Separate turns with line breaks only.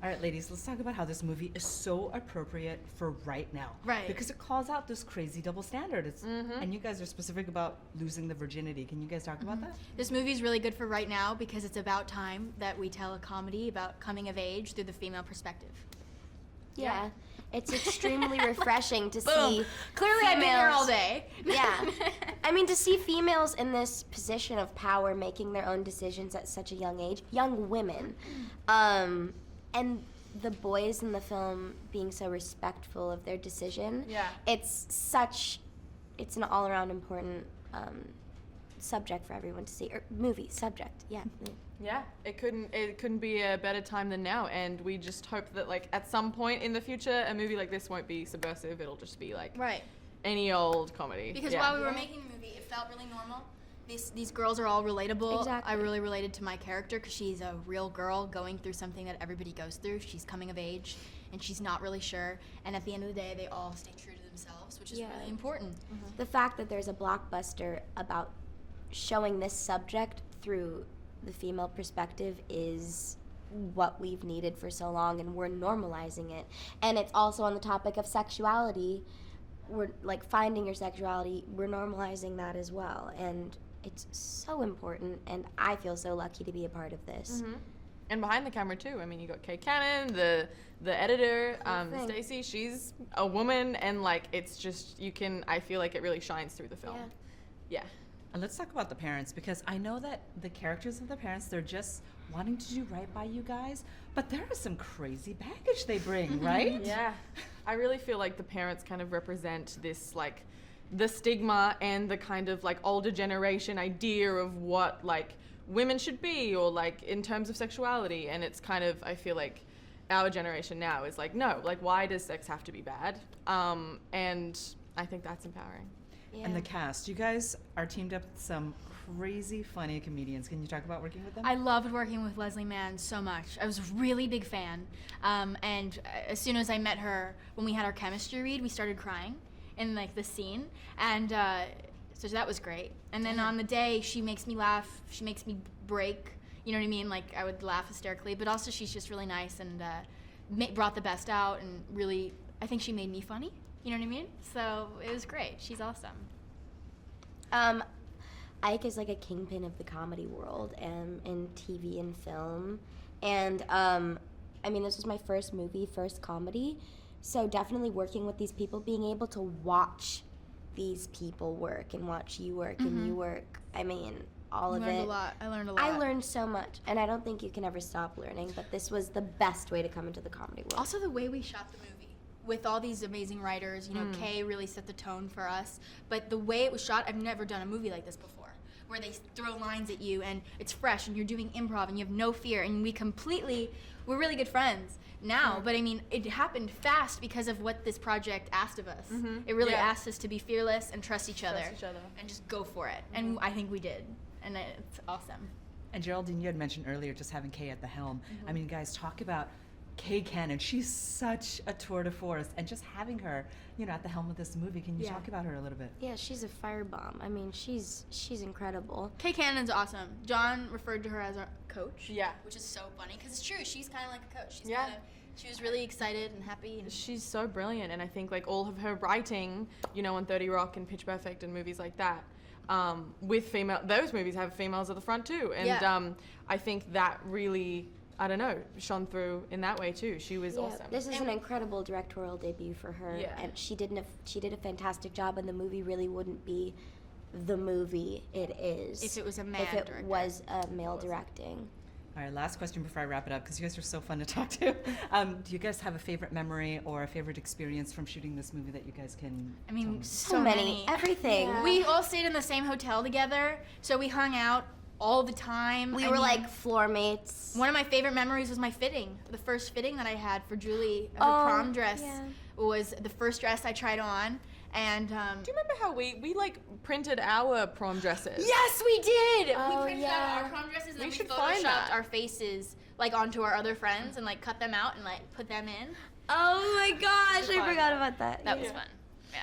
All right, ladies, let's talk about how this movie is so appropriate for right now.
Right.
Because it calls out this crazy double standard. And you guys are specific about losing the virginity. Can you guys talk about that?
This movie is really good for right now because it's about time that we tell a comedy about coming of age through the female perspective.
Yeah. It's extremely refreshing to
Boom.
see
Clearly I've been here all day.
Yeah. I mean, to see females in this position of power making their own decisions at such a young age, young women, and the boys in the film being so respectful of their decision.
Yeah.
It's an all-around important subject for everyone to see, or movie subject, yeah.
Yeah, it couldn't be a better time than now, and we just hope that like at some point in the future a movie like this won't be subversive. It'll just be like any old comedy.
Because while we were making the movie, it felt really normal. These girls are all relatable.
Exactly.
I really related to my character because she's a real girl going through something that everybody goes through. She's coming of age and she's not really sure, and at the end of the day they all stay true to themselves, which is really important.
The fact that there's a blockbuster about showing this subject through the female perspective is what we've needed for so long, and we're normalizing it. And it's also on the topic of sexuality. We're like finding your sexuality, we're normalizing that as well, and it's so important, and I feel so lucky to be a part of this.
And behind the camera too. I mean, you got Kay Cannon, the editor, Stacey. She's a woman, and like it's just I feel like it really shines through the film. Yeah.
And let's talk about the parents, because I know that the characters of the parents, they're just wanting to do right by you guys, but there is some crazy baggage they bring, right?
Yeah. I really feel like the parents kind of represent this, like, the stigma and the kind of, like, older generation idea of what, like, women should be, or, like, in terms of sexuality. And it's kind of, I feel like our generation now is like, no, like, why does sex have to be bad? And I think that's empowering.
Yeah.
And the cast, you guys are teamed up with some crazy funny comedians. Can you talk about working with them?
I loved working with Leslie Mann so much. I was a really big fan. And as soon as I met her, when we had our chemistry read, we started crying in like the scene. And so that was great. And then on the day, she makes me laugh. She makes me break. You know what I mean? Like I would laugh hysterically. But also she's just really nice and brought the best out, and really, I think she made me funny. You know what I mean? So it was great. She's awesome.
Ike is like a kingpin of the comedy world in TV and film. And I mean, this was my first movie, first comedy. So definitely working with these people, being able to watch these people work and watch you work and you work. I mean, all of it.
I learned a lot.
I learned so much, and I don't think you can ever stop learning, but this was the best way to come into the comedy world.
Also the way we shot the movie. With all these amazing writers, you know, Kay really set the tone for us. But the way it was shot, I've never done a movie like this before, where they throw lines at you and it's fresh and you're doing improv and you have no fear, and we're really good friends now. But I mean, it happened fast because of what this project asked of us. It really asked us to be fearless and trust each other and just go for it. And I think we did, and it's awesome.
And Geraldine, you had mentioned earlier just having Kay at the helm. I mean, guys, talk about Kay Cannon. She's such a tour de force, and just having her, you know, at the helm of this movie. Can you talk about her a little bit?
Yeah, she's a firebomb. I mean, she's incredible.
Kay Cannon's awesome. John referred to her as our coach.
Yeah.
Which is so funny, because it's true. She's kind of like a coach. She was really excited and happy. And
She's so brilliant, and I think like all of her writing, you know, on 30 Rock and Pitch Perfect and movies like that, with those movies have females at the front too. And I think that really, I don't know, shone through in that way too. She was awesome.
This is an incredible directorial debut for her, and she did a fantastic job, and the movie really wouldn't be the movie it is
if it was a male director.
Was a male directing.
All right, last question before I wrap it up, because you guys are so fun to talk to. Do you guys have a favorite memory or a favorite experience from shooting this movie that you guys can
I mean,
tell me?
so many.
Everything.
Yeah. We all stayed in the same hotel together, so we hung out all the time.
We were like floor mates.
One of my favorite memories was my fitting. The first fitting that I had for Julie, her prom dress, was the first dress I tried on. And do
you remember how we like printed our prom dresses?
Yes, we did.
Oh,
we printed out our prom dresses, and then we
should find
photoshopped
that.
our faces like onto our other friends and like cut them out and like put them in.
Oh my gosh, I forgot about that.
That was fun. Yeah.